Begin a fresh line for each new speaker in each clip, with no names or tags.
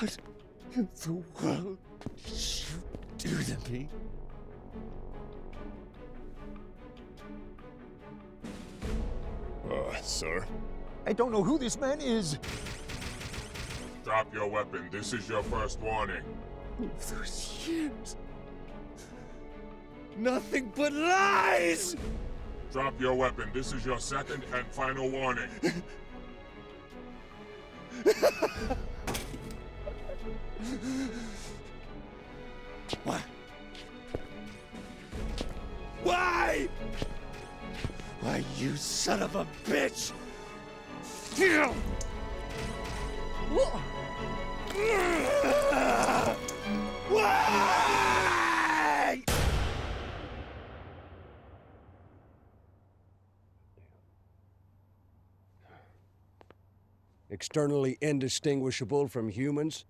What in the world did you do to me?
Sir?
I don't know who this man is.
Drop your weapon. This is your first warning.
Those years. Nothing but lies!
Drop your weapon. This is your second and final warning.
Why? Why? Why, you son of a bitch! Why?
Externally indistinguishable from humans?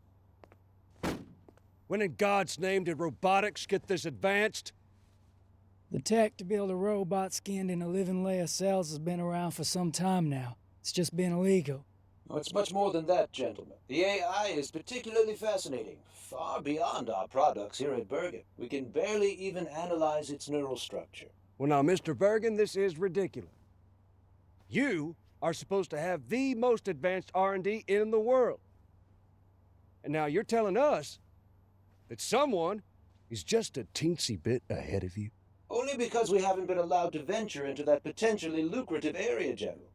When in God's name did robotics get this advanced?
The tech to build a robot skinned in a living layer of cells has been around for some time now. It's just been illegal.
Oh, it's much more than that, gentlemen. The AI is particularly fascinating, far beyond our products here at Bergen. We can barely even analyze its neural structure.
Well now, Mr. Bergen, this is ridiculous. You are supposed to have the most advanced R&D in the world. And now you're telling us that someone is just a teensy bit ahead of you?
Only because we haven't been allowed to venture into that potentially lucrative area, General.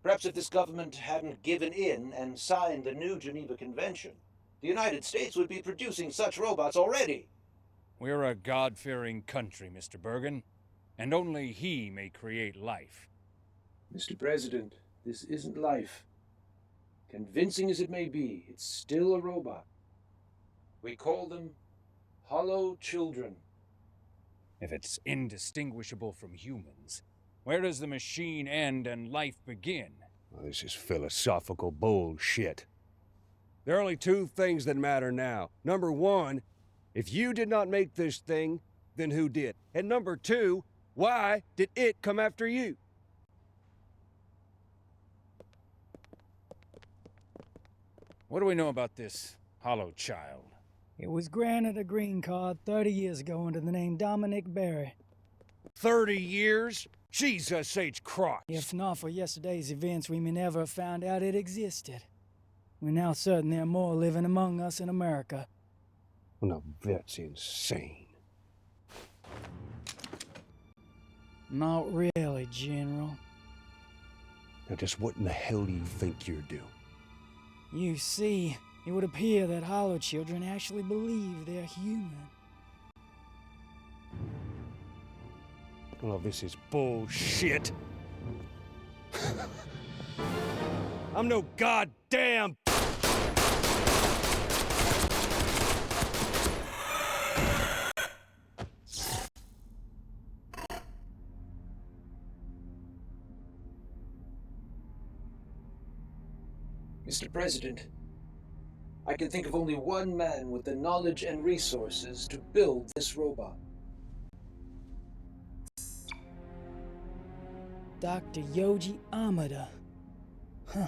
Perhaps if this government hadn't given in and signed the new Geneva Convention, the United States would be producing such robots already.
We're a God-fearing country, Mr. Bergen, and only he may create life.
Mr. President, this isn't life. Convincing as it may be, it's still a robot. We call them hollow children.
If it's indistinguishable from humans, where does the machine end and life begin?
Well, this is philosophical bullshit. There are only two things that matter now. Number one, if you did not make this thing, then who did? And number two, why did it come after you?
What do we know about this hollow child?
It was granted a green card 30 years ago under the name Dominic Berry.
30 years? Jesus H. Christ!
If not for yesterday's events, we may never have found out it existed. We're now certain there are more living among us in America.
Well, now that's insane.
Not really, General.
Now just what in the hell do you think you're doing?
You see, it would appear that hollow children actually believe they're human.
Well, this is bullshit. I'm no goddamn...
Mr. President, I can think of only one man with the knowledge and resources to build this robot.
Dr. Yoji Amada. Huh.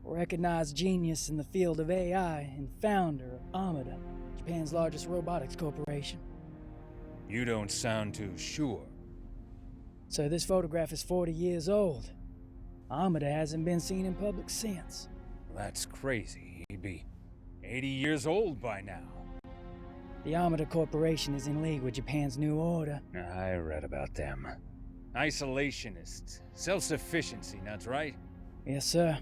Recognized genius in the field of AI and founder of Amada, Japan's largest robotics corporation.
You don't sound too sure.
So this photograph is 40 years old. Amada hasn't been seen in public since.
That's crazy. He'd be 80 years old by now.
The Amada Corporation is in league with Japan's New Order.
I read about them. Isolationists. Self-sufficiency, that's right?
Yes, sir.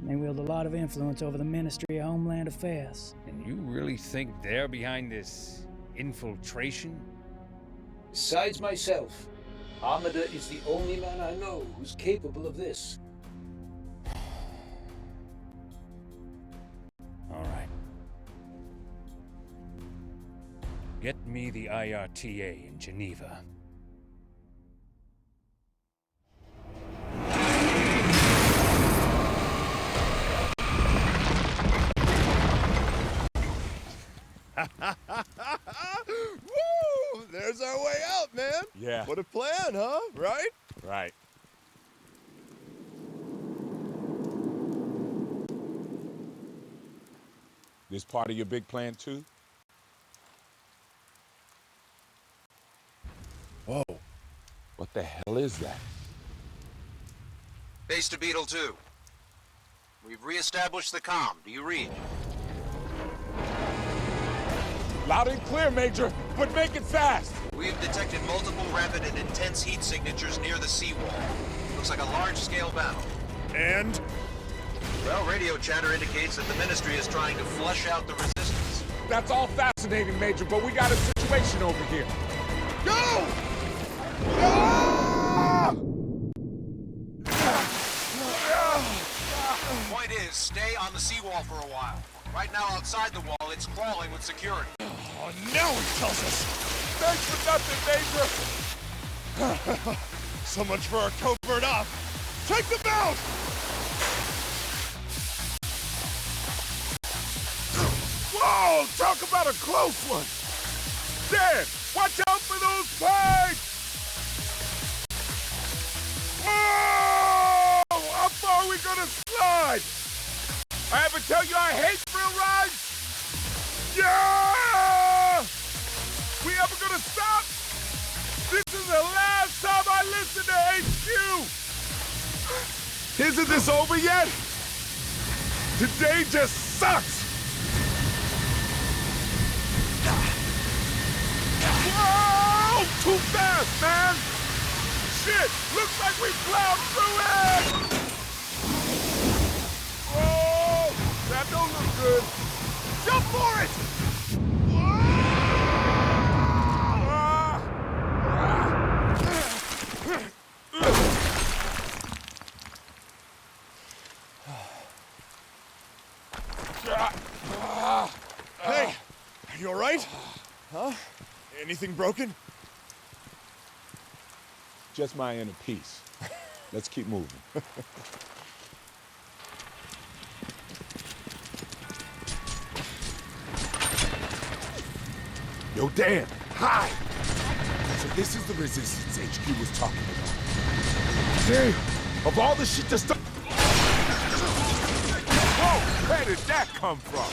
They wield a lot of influence over the Ministry of Homeland Affairs.
And you really think they're behind this infiltration?
Besides myself, Amada is the only man I know who's capable of this.
All right. Get me the IRTA in Geneva.
Woo! There's our way out, man.
Yeah.
What a plan, huh? Right?
Right.
This part of your big plan too? Whoa. What the hell is that?
Base to Beetle 2. We've re-established the comm. Do you read?
Loud and clear, Major, but make it fast!
We've detected multiple rapid and intense heat signatures near the seawall. Looks like a large-scale battle.
And?
Well, radio chatter indicates that the Ministry is trying to flush out the resistance.
That's all fascinating, Major, but we got a situation over here. Go! Ah!
The point is, stay on the seawall for a while. Right now, outside the wall, it's crawling with security.
Oh, now he tells us! Thanks for nothing, Major!
So much for our covert op. Take them out!
Whoa! Talk about a close one! Dan, watch out for those pipes! Whoa! How far are we gonna slide? I ever tell you I hate thrill rides? Yeah! We ever gonna stop? This is the last time I listen to HQ! Isn't this over yet? Today just sucks! Whoa! Too fast, man! Shit! Looks like we plowed through it! Oh! That don't look good! Jump for it!
Hey, are you all right? Huh? Anything broken?
Just my inner peace. Let's keep moving. Yo, Dan, hi! So this is the resistance HQ was talking about. Hey, of all the shit that's... Whoa, where did that come from?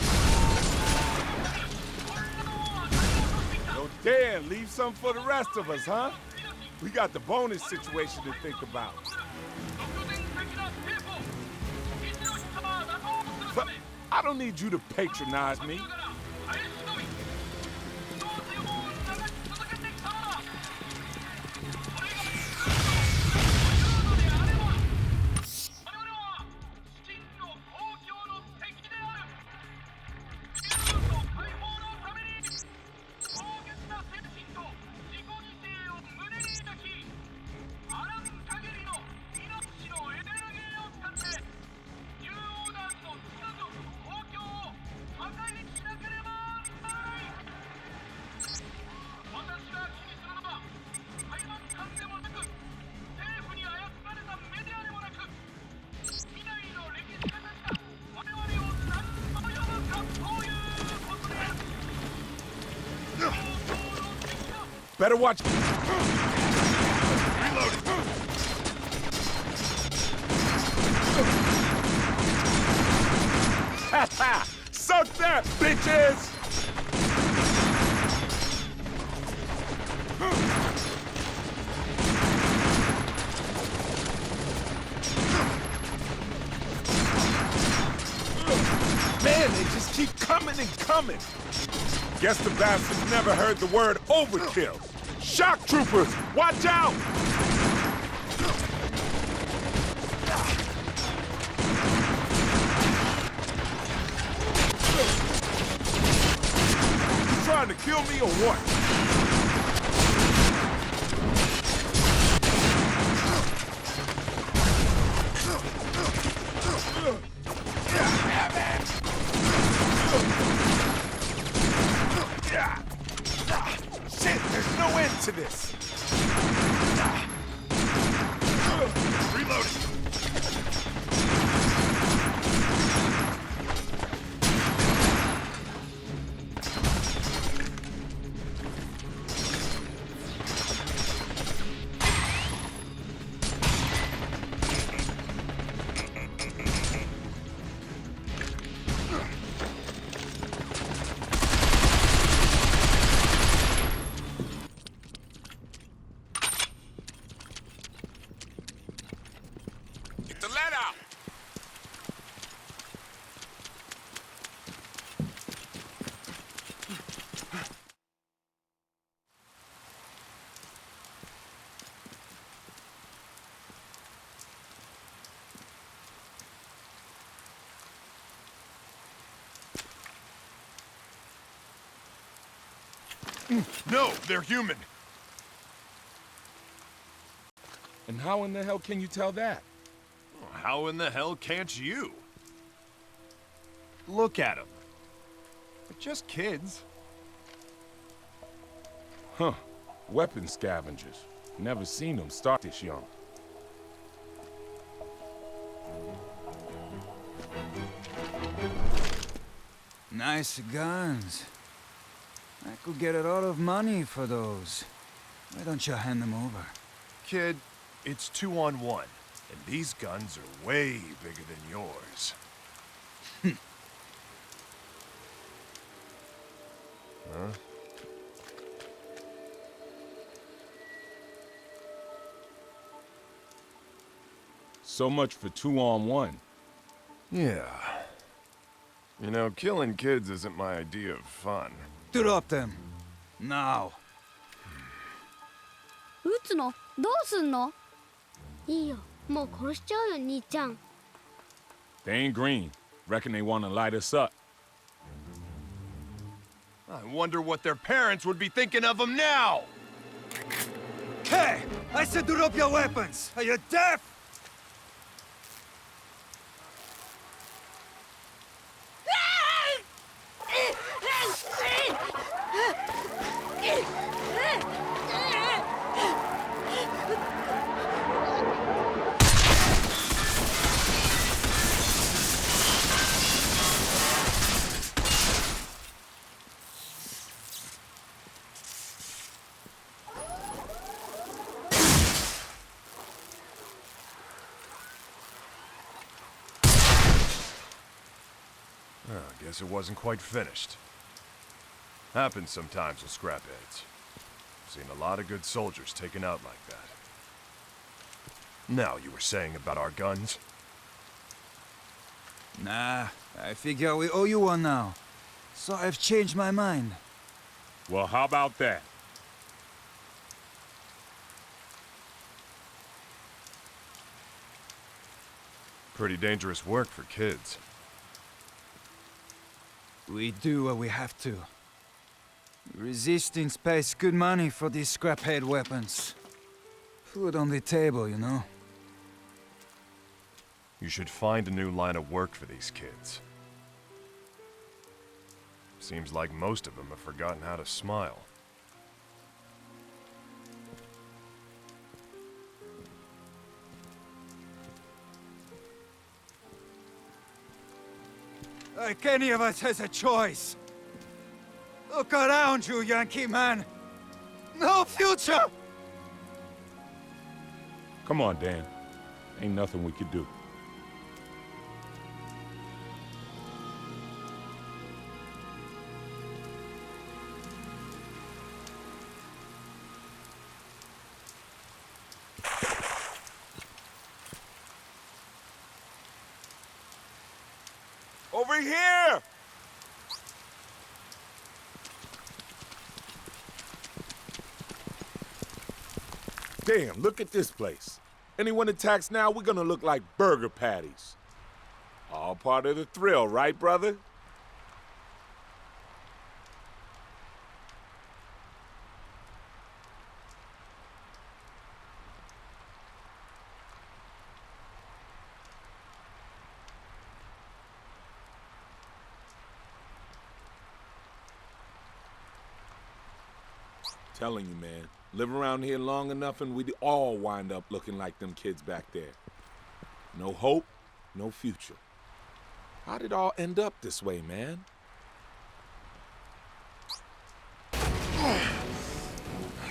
Yo, Dan, leave some for the rest of us, huh? We got the bonus situation to think about. But I don't need you to patronize me. Better watch.
Reloading.
Ha ha! Suck that, bitches! Man, they just keep coming and coming. Guess the bastards never heard the word overkill. Shock troopers, watch out! You trying to kill me or what? Shit, there's no end to this.
Reloading.
No, they're human.
And how in the hell can you tell that?
How in the hell can't you? Look at them. They're just kids.
Huh. Weapon scavengers. Never seen them start this young.
Nice guns. I could get a lot of money for those. Why don't you hand them over?
Kid, it's 2-on-1, and these guns are way bigger than yours. Huh?
So much for 2-on-1.
Yeah. You know, killing kids isn't my idea of fun.
Drop them. Now.
撃つの？どうすんの？いいよ、もう殺しちゃうよ、兄ちゃん。
They ain't green. Reckon they want to light us up.
I wonder what their parents would be thinking of them now!
Hey! I said drop your weapons! Are you deaf?
I guess it wasn't quite finished. Happens sometimes with scrapheads. Seen a lot of good soldiers taken out like that. Now, you were saying about our guns?
Nah, I figure we owe you one now. So I've changed my mind.
Well, how about that?
Pretty dangerous work for kids.
We do what we have to. Resistance pays good money for these scraphead weapons. Food on the table, you know?
You should find a new line of work for these kids. Seems like most of them have forgotten how to smile.
Like any of us has a choice. Look around you, Yankee man. No future!
Come on, Dan. Ain't nothing we could do.
Over here!
Damn, look at this place. Anyone attacks now, we're gonna look like burger patties. All part of the thrill, right, brother? Telling you, man. Live around here long enough and we'd all wind up looking like them kids back there. No hope, no future. How'd it all end up this way, man?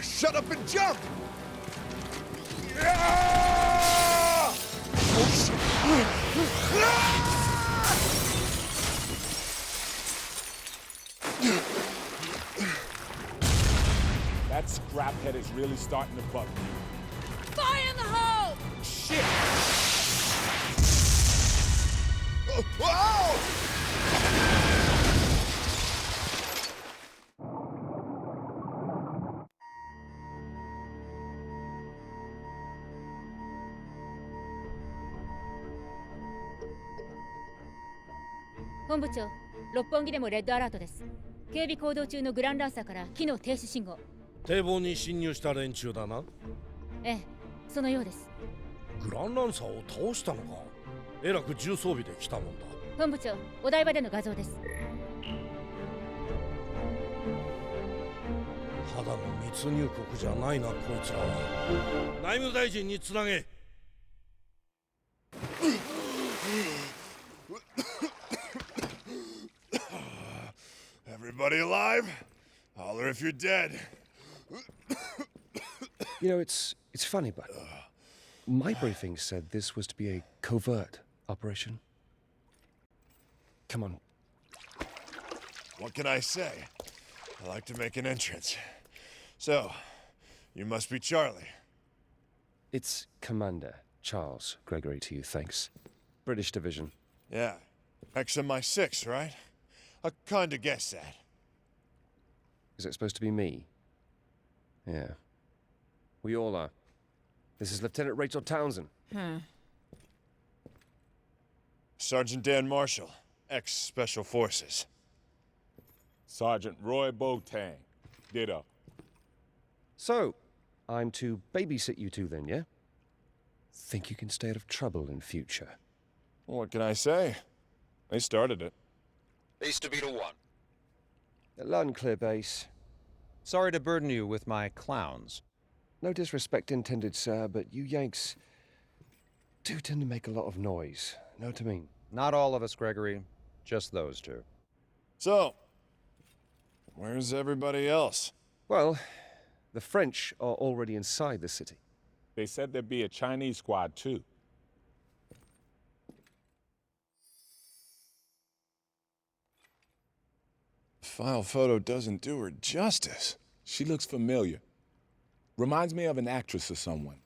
Shut up and jump!
That scraphead is really starting to bug me.
Fire in the hole!
Shit!
本部長、六本木でもレッドアラートです。警備行動中のグランランサーから機能停止信号。
堤防に侵入した連中だな。
ええ、そのようです。
グランランサーを倒したのか。えらく重装備で来たもんだ。
本部長、お台場での画像です。
ただの密入国じゃないな、こいつらは。内務大臣につなげ。
Everybody alive? Holler if you're dead.
You know, it's funny, but my briefing said this was to be a covert operation. Come on.
What can I say? I like to make an entrance. So, you must be Charlie.
It's Commander Charles Gregory to you, thanks. British Division.
Yeah. XMI6, right? I kinda guessed that.
Is it supposed to be me? Yeah. We all are. This is Lieutenant Rachel Townsend.
Sergeant Dan Marshall, ex-Special Forces.
Sergeant Roy Boateng. Ditto.
So, I'm to babysit you two then, yeah? Think you can stay out of trouble in future?
What can I say? They started it.
Base to Beta 1.
Loud and clear, base.
Sorry to burden you with my clowns.
No disrespect intended, sir, but you Yanks do tend to make a lot of noise. Know what I mean?
Not all of us, Gregory. Just those two.
So, where's everybody else?
Well, the French are already inside the city.
They said there'd be a Chinese squad, too.
File photo doesn't do her justice.
She looks familiar. Reminds me of an actress or someone.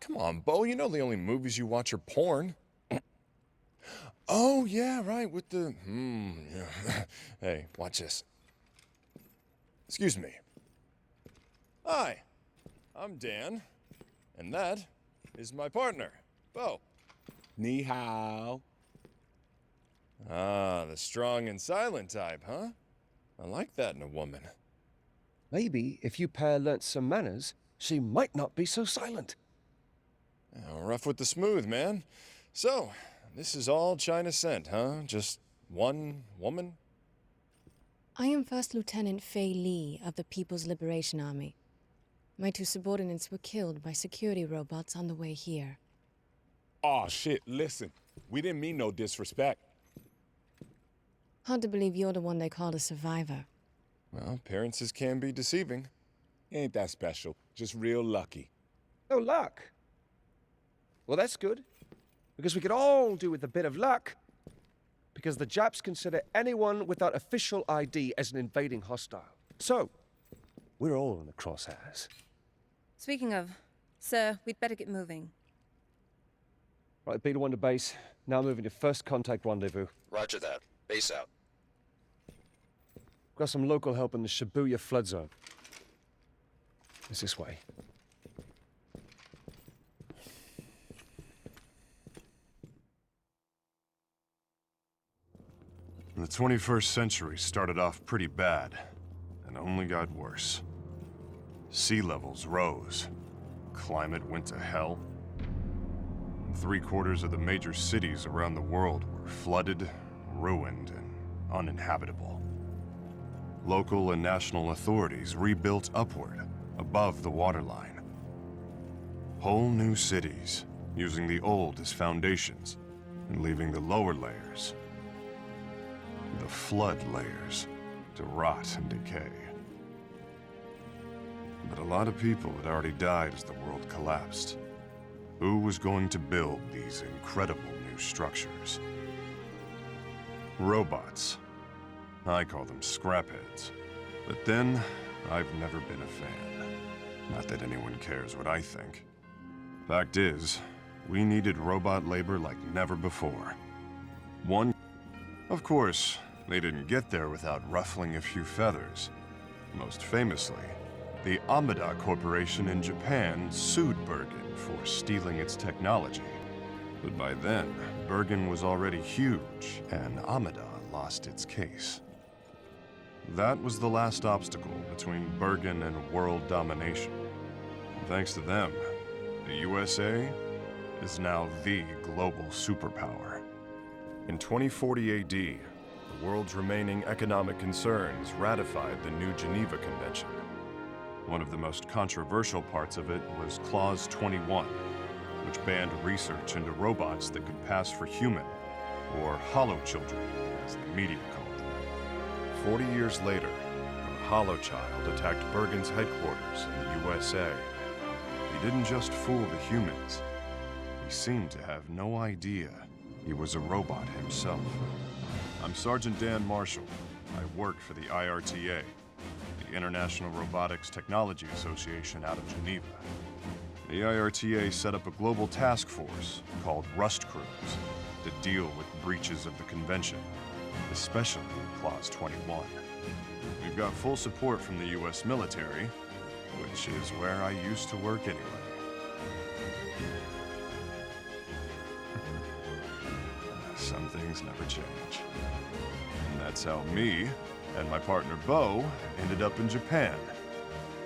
Come on, Bo, you know the only movies you watch are porn. Oh, yeah, right, with the... yeah. Hey, watch this. Excuse me. Hi, I'm Dan, and that is my partner, Bo.
Ni hao.
Ah, the strong and silent type, huh? I like that in a woman.
Maybe if you pair learnt some manners, she might not be so silent.
Rough with the smooth, man. So, this is all China sent, huh? Just one woman?
I am First Lieutenant Fei Li of the People's Liberation Army. My two subordinates were killed by security robots on the way here.
Aw, shit, listen. We didn't mean no disrespect.
Hard to believe you're the one they called a survivor.
Well, appearances can be deceiving.
Ain't that special. Just real lucky.
No luck. Well, that's good. Because we could all do with a bit of luck. Because the Japs consider anyone without official ID as an invading hostile. So, we're all in the crosshairs.
Speaking of, sir, we'd better get moving.
Right, Beta 1 to base. Now moving to first contact rendezvous.
Roger that. Base out.
Got some local help in the Shibuya flood zone. It's this way.
The 21st century started off pretty bad, and only got worse. Sea levels rose. Climate went to hell. 3/4 of the major cities around the world were flooded, ruined, and uninhabitable. Local and national authorities rebuilt upward, above the waterline. Whole new cities, using the old as foundations, and leaving the lower layers, the flood layers, to rot and decay. But a lot of people had already died as the world collapsed. Who was going to build these incredible new structures? Robots. I call them scrapheads. But then, I've never been a fan. Not that anyone cares what I think. Fact is, we needed robot labor like never before. Of course, they didn't get there without ruffling a few feathers. Most famously, the Amada Corporation in Japan sued Bergen for stealing its technology. But by then, Bergen was already huge, and Amada lost its case.
That was the last obstacle between Bergen and world domination. And thanks to them, the USA is now the global superpower. In 2040 AD, the world's remaining economic concerns ratified the New Geneva Convention. One of the most controversial parts of it was Clause 21, which banned research into robots that could pass for human, or hollow children, as the media called them. 40 years later, a hollow child attacked Bergen's headquarters in the USA. He didn't just fool the humans. He seemed to have no idea he was a robot himself. I'm Sergeant Dan Marshall. I work for the IRTA, the International Robotics Technology Association out of Geneva. The IRTA set up a global task force called Rust Crews to deal with breaches of the convention, especially Clause 21. We've got full support from the US military, which is where I used to work anyway. Some things never change. And that's how me and my partner Bo ended up in Japan.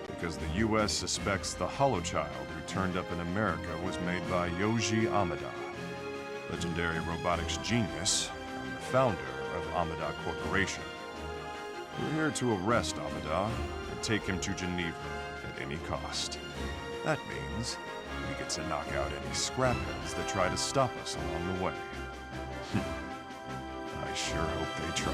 Because the US suspects the holochild who turned up in America was made by Yoji Amada, legendary robotics genius and the founder of Amada Corporation. We're here to arrest Amada and take him to Geneva at any cost. That means we get to knock out any scrapheads that try to stop us along the way. I sure hope they try.